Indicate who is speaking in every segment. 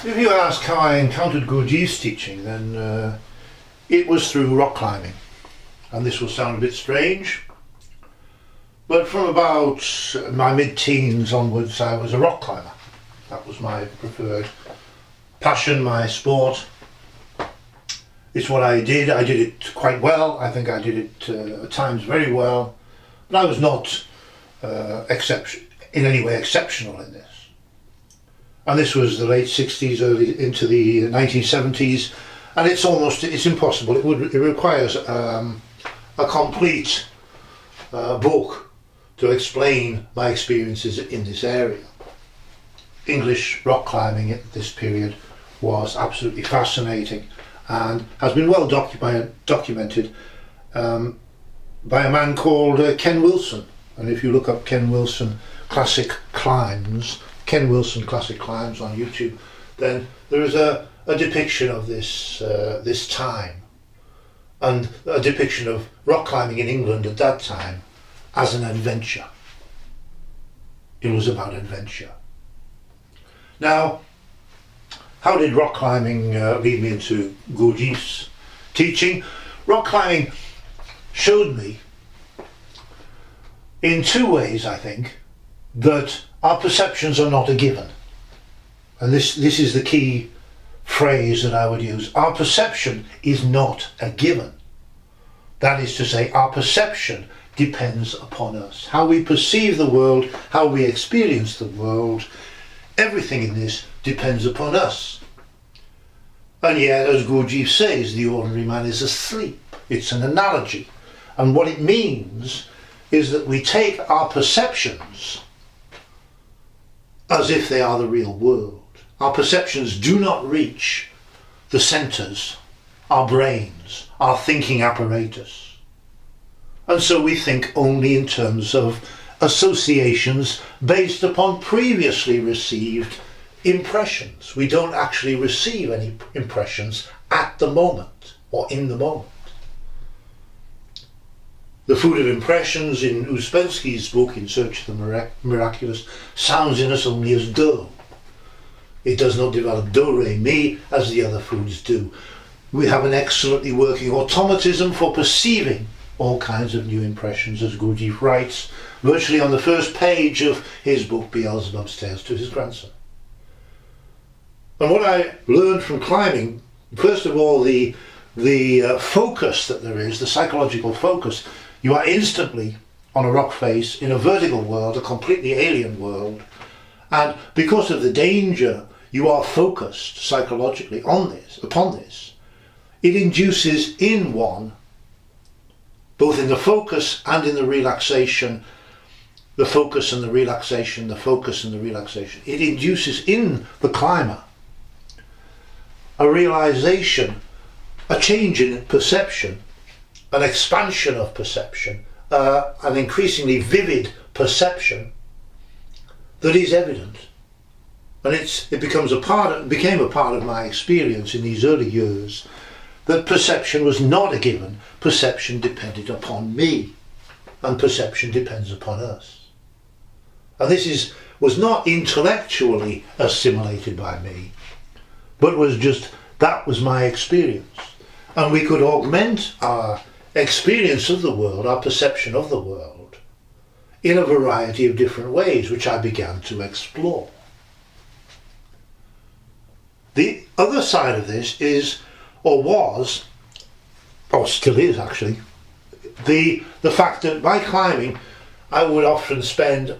Speaker 1: If you ask how I encountered Gurdjieff's teaching, then it was through rock climbing. And this will sound a bit strange, but from about my mid-teens onwards I was a rock climber. That was my preferred passion, my sport. It's what I did. I did it quite well. I think I did it at times very well, but I was not in any way exceptional in this. And this was the late 60s, early into the 1970s, and it's impossible. It requires a complete book to explain my experiences in this area. English rock climbing at this period was absolutely fascinating and has been well documented by a man called Ken Wilson. And if you look up Ken Wilson Classic Climbs on YouTube, then there is a depiction of this time, and a depiction of rock climbing in England at that time as an adventure. It was about adventure. Now, how did rock climbing lead me into Gurdjieff's teaching? Rock climbing showed me in two ways, I think, that our perceptions are not a given. And this is the key phrase that I would use. Our perception is not a given. That is to say, our perception depends upon us. How we perceive the world, how we experience the world, everything in this depends upon us. And yet, as Gurdjieff says, the ordinary man is asleep. It's an analogy. And what it means is that we take our perceptions as if they are the real world. Our perceptions do not reach the centres, our brains, our thinking apparatus. And so we think only in terms of associations based upon previously received impressions. We don't actually receive any impressions at the moment or in the moment. The food of impressions in Uspensky's book, In Search of the Miraculous, sounds in us only as dough. It does not develop do-re-mi as the other foods do. We have an excellently working automatism for perceiving all kinds of new impressions, as Gurdjieff writes virtually on the first page of his book Beelzebub's Tales to his grandson. And what I learned from climbing, first of all, the focus that there is, the psychological focus. You are instantly on a rock face in a vertical world, a completely alien world, and because of the danger, you are focused psychologically upon this. It induces in one, both in the focus and in the relaxation, the focus and the relaxation, the focus and the relaxation. It induces in the climber a realization, a change in perception, an expansion of perception, an increasingly vivid perception that is evident. And it became a part of my experience in these early years that perception was not a given. Perception depended upon me, and perception depends upon us. And this was not intellectually assimilated by me, but that was my experience. And we could augment our experience of the world, our perception of the world, in a variety of different ways, which I began to explore. The other side of this is, or was, or still is actually, the fact that by climbing I would often spend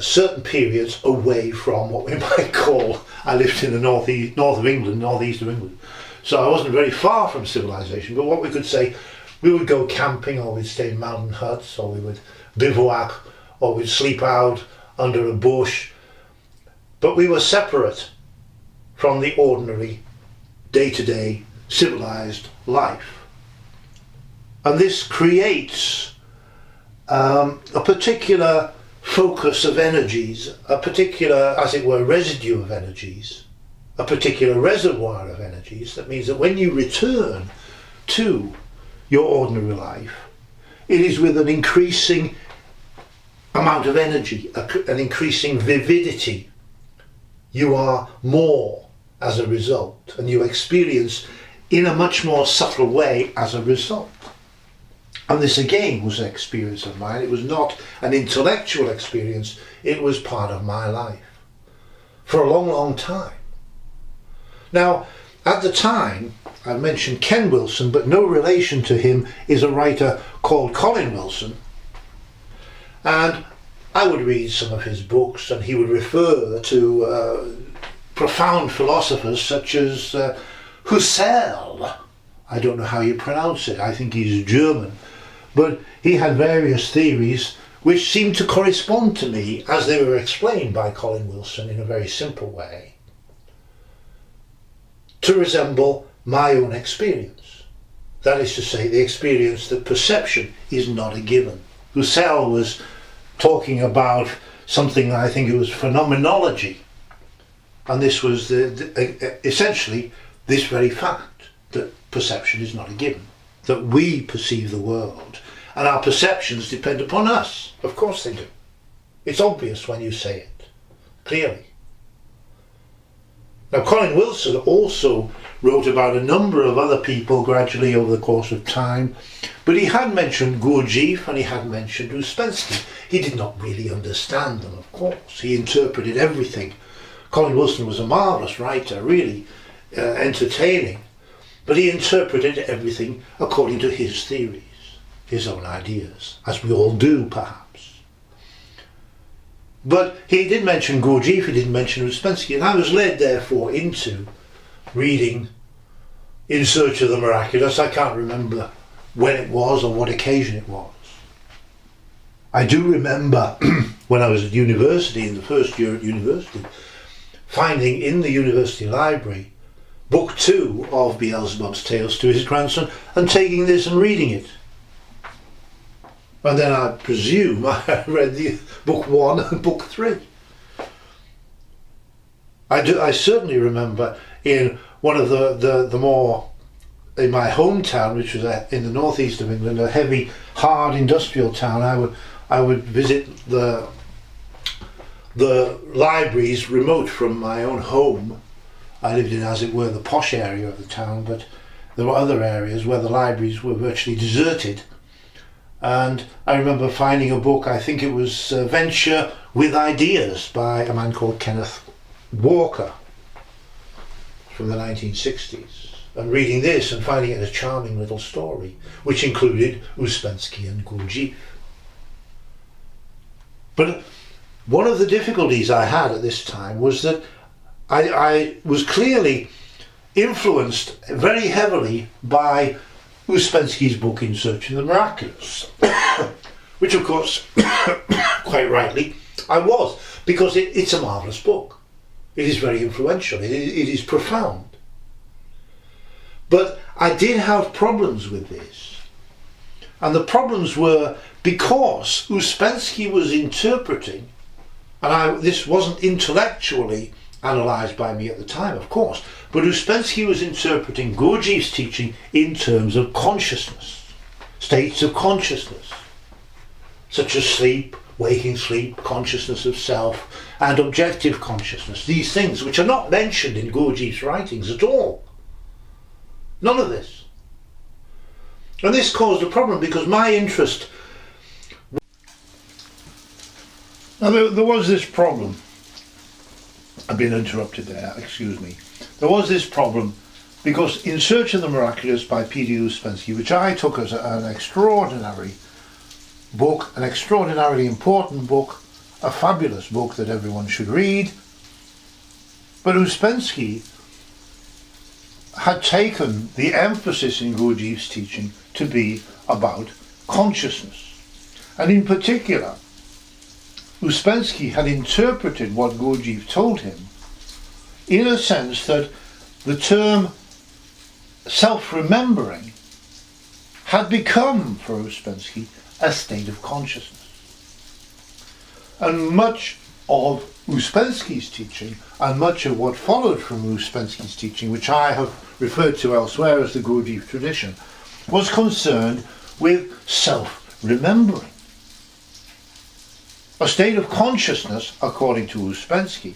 Speaker 1: certain periods away from what we might call, I lived in the northeast of England, so I wasn't very far from civilization, but what we could say, we would go camping, or we'd stay in mountain huts, or we would bivouac, or we'd sleep out under a bush, but we were separate from the ordinary day-to-day civilized life. And this creates a particular focus of energies, a particular, as it were, residue of energies, a particular reservoir of energies. That means that when you return to your ordinary life, it is with an increasing amount of energy, an increasing vividity. You are more as a result, and you experience in a much more subtle way as a result. And this again was an experience of mine. It was not an intellectual experience, it was part of my life for a long, long time. Now, at the time, I mentioned Ken Wilson, but no relation to him is a writer called Colin Wilson. And I would read some of his books, and he would refer to profound philosophers such as Husserl. I don't know how you pronounce it, I think he's German. But he had various theories which seemed to correspond to me as they were explained by Colin Wilson in a very simple way, to resemble my own experience. That is to say, the experience that perception is not a given. Husserl was talking about something, I think it was phenomenology, and this was essentially this very fact, that perception is not a given, that we perceive the world and our perceptions depend upon us. Of course they do. It's obvious when you say it, clearly. Now, Colin Wilson also wrote about a number of other people gradually over the course of time, but he had mentioned Gurdjieff and he had mentioned Uspensky. He did not really understand them, of course. He interpreted everything. Colin Wilson was a marvellous writer, really entertaining, but he interpreted everything according to his theories, his own ideas, as we all do, perhaps. But he did mention Gurdjieff, he didn't mention Uspensky, and I was led, therefore, into reading In Search of the Miraculous. I can't remember when it was or what occasion it was. I do remember when I was at university, in the first year at university, finding in the university library Book 2 of Beelzebub's Tales to his grandson, and taking this and reading it. And then I presume I read the Book 1 and Book 3. I certainly remember in one of the more, in my hometown, which was in the northeast of England, a heavy, hard industrial town, I would visit the libraries remote from my own home. I lived in, as it were, the posh area of the town, but there were other areas where the libraries were virtually deserted. And I remember finding a book, I think it was Venture with Ideas by a man called Kenneth Walker from the 1960s, and reading this and finding it a charming little story, which included Uspensky and Gurdjieff. But one of the difficulties I had at this time was that I was clearly influenced very heavily by Uspensky's book In Search of the Miraculous, which of course, quite rightly, I was, because it's a marvellous book. It is very influential, it is profound. But I did have problems with this, and the problems were because Uspensky was interpreting, and this wasn't intellectually analysed by me at the time, of course, but Uspensky was interpreting Gurdjieff's teaching in terms of consciousness, states of consciousness, such as sleep, waking sleep, consciousness of self, and objective consciousness, these things which are not mentioned in Gurdjieff's writings at all. None of this. And this caused a problem because my interest... Now there was this problem. I've been interrupted there, excuse me. There was this problem because In Search of the Miraculous by P.D. Uspensky, which I took as an extraordinary book, an extraordinarily important book, a fabulous book that everyone should read, but Uspensky had taken the emphasis in Gurdjieff's teaching to be about consciousness. And in particular, Uspensky had interpreted what Gurdjieff told him in a sense that the term self-remembering had become, for Uspensky, a state of consciousness. And much of Uspensky's teaching, and much of what followed from Uspensky's teaching, which I have referred to elsewhere as the Gurdjieff tradition, was concerned with self-remembering. A state of consciousness, according to Uspensky.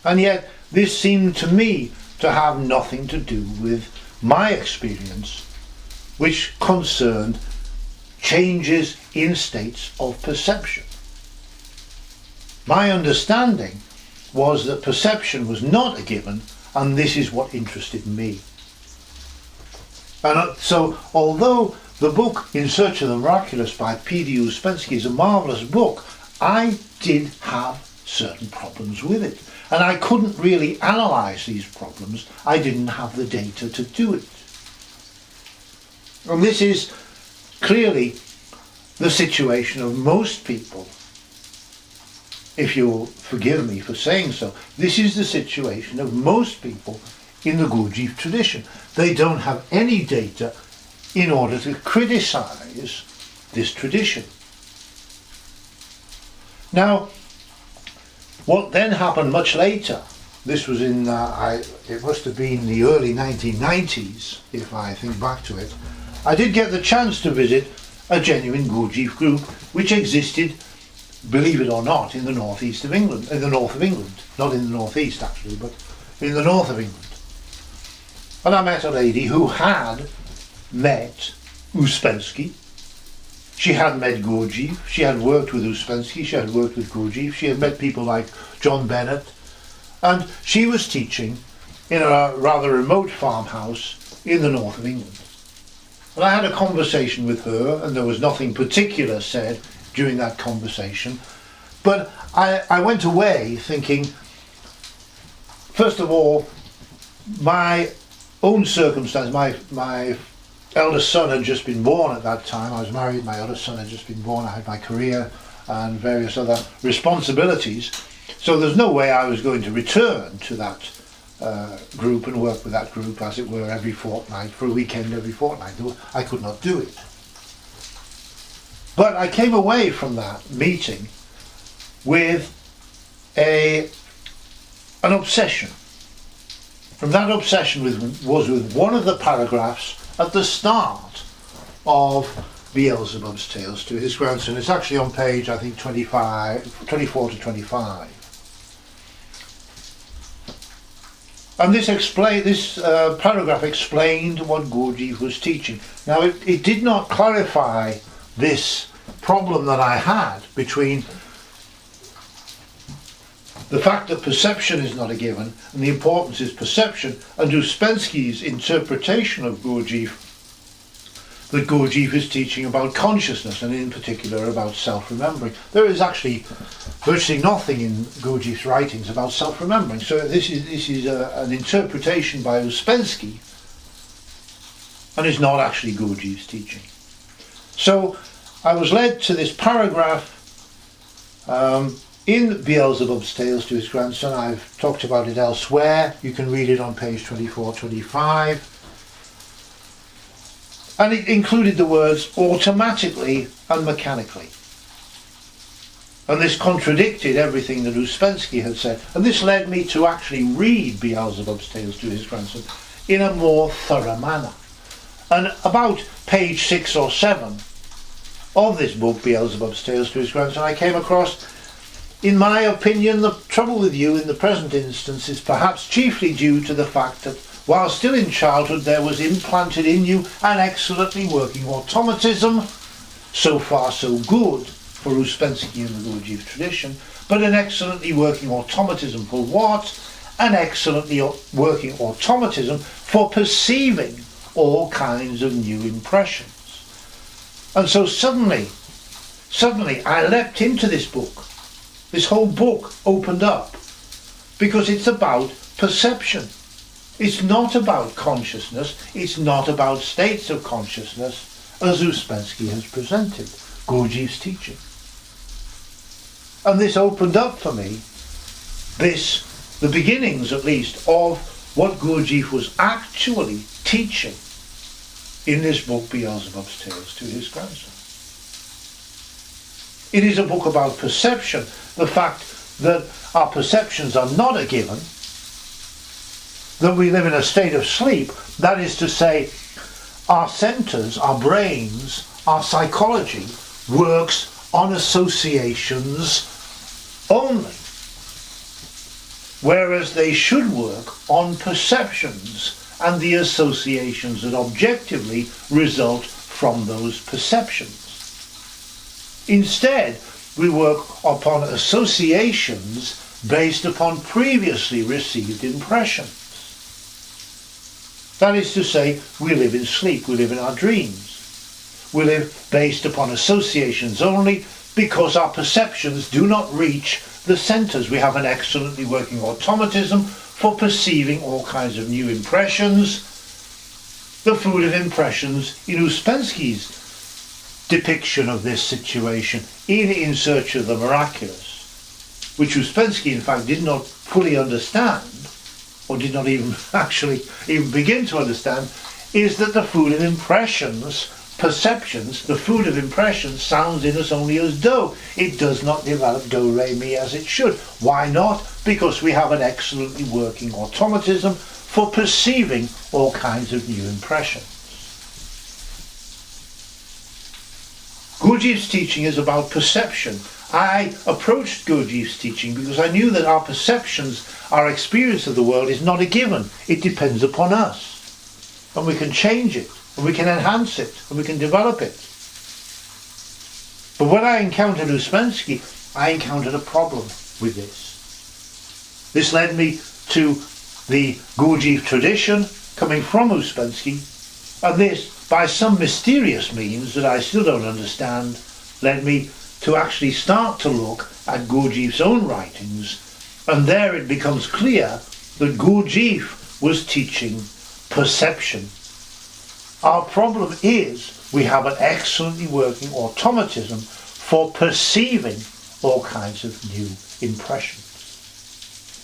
Speaker 1: And yet, this seemed to me to have nothing to do with my experience, which concerned changes in states of perception. My understanding was that perception was not a given, and this is what interested me. And so, although the book In Search of the Miraculous by P.D. Uspensky is a marvellous book, I did have certain problems with it. And I couldn't really analyse these problems. I didn't have the data to do it. And this is clearly the situation of most people. If you'll forgive me for saying so, this is the situation of most people in the Gurdjieff tradition. They don't have any data in order to criticise this tradition. Now, what then happened much later, this was in, it must have been the early 1990s, if I think back to it, I did get the chance to visit a genuine Gurdjieff group which existed, believe it or not, in the northeast of England, in the north of England, not in the northeast actually, but in the north of England. And I met a lady who had met Uspensky. She had met Gurdjieff, she had worked with Uspensky, she had worked with Gurdjieff, she had met people like John Bennett, and she was teaching in a rather remote farmhouse in the north of England. And I had a conversation with her, and there was nothing particular said during that conversation, but I went away thinking, first of all, my own circumstance, my eldest son had just been born at that time. I was married, my eldest son had just been born, I had my career and various other responsibilities, so there's no way I was going to return to that group and work with that group, as it were, every fortnight, for a weekend every fortnight. I could not do it. But I came away from that meeting with an obsession. And that obsession was with one of the paragraphs at the start of Beelzebub's Tales to His Grandson. It's actually on page, I think, 24 to 25. And this paragraph explained what Gurdjieff was teaching. Now, it did not clarify this problem that I had between the fact that perception is not a given, and the importance is perception, and Uspensky's interpretation of Gurdjieff, that Gurdjieff is teaching about consciousness, and in particular about self-remembering. There is actually virtually nothing in Gurdjieff's writings about self-remembering, so this is an interpretation by Uspensky, and is not actually Gurdjieff's teaching. So I was led to this paragraph in Beelzebub's Tales to His Grandson. I've talked about it elsewhere. You can read it on page 24-25. And it included the words automatically and mechanically. And this contradicted everything that Uspensky had said. And this led me to actually read Beelzebub's Tales to His Grandson in a more thorough manner. And about page 6 or 7 of this book, Beelzebub's Tales to His Grandson, I came across, in my opinion, the trouble with you in the present instance is perhaps chiefly due to the fact that while still in childhood there was implanted in you an excellently working automatism, so far so good for Uspensky and the Gurdjieff tradition, but an excellently working automatism for what? An excellently working automatism for perceiving all kinds of new impressions. And so suddenly I leapt into this book. This whole book opened up because it's about perception. It's not about consciousness. It's not about states of consciousness as Uspensky has presented Gurdjieff's teaching. And this opened up for me the beginnings at least of what Gurdjieff was actually teaching in this book Beelzebub's Tales to His Grandson. It is a book about perception, the fact that our perceptions are not a given, that we live in a state of sleep, that is to say, our centres, our brains, our psychology works on associations only. whereas they should work on perceptions and the associations that objectively result from those perceptions. Instead, we work upon associations based upon previously received impressions. That is to say, we live in sleep, we live in our dreams. We live based upon associations only because our perceptions do not reach the centres. We have an excellently working automatism for perceiving all kinds of new impressions. The food of impressions in Uspensky's depiction of this situation In Search of the Miraculous, which Uspensky in fact did not fully understand, or did not even actually begin to understand, is that the food of impressions, perceptions, the food of impressions sounds in us only as do. It does not develop do, re, mi as it should. Why not? Because we have an excellently working automatism for perceiving all kinds of new impressions. Gurdjieff's teaching is about perception. I approached Gurdjieff's teaching because I knew that our perceptions, our experience of the world is not a given. It depends upon us. And we can change it, and we can enhance it, and we can develop it. But when I encountered Uspensky, I encountered a problem with this. This led me to the Gurdjieff tradition coming from Uspensky, and this, by some mysterious means that I still don't understand, led me to actually start to look at Gurdjieff's own writings, and there it becomes clear that Gurdjieff was teaching perception. Our problem is we have an excellently working automatism for perceiving all kinds of new impressions.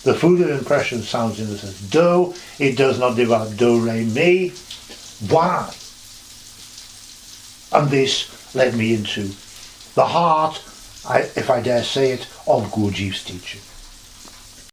Speaker 1: The food of impression sounds in us as do. It does not develop do, re, mi. Why? And this led me into the heart, if I dare say it, of Gurdjieff's teaching.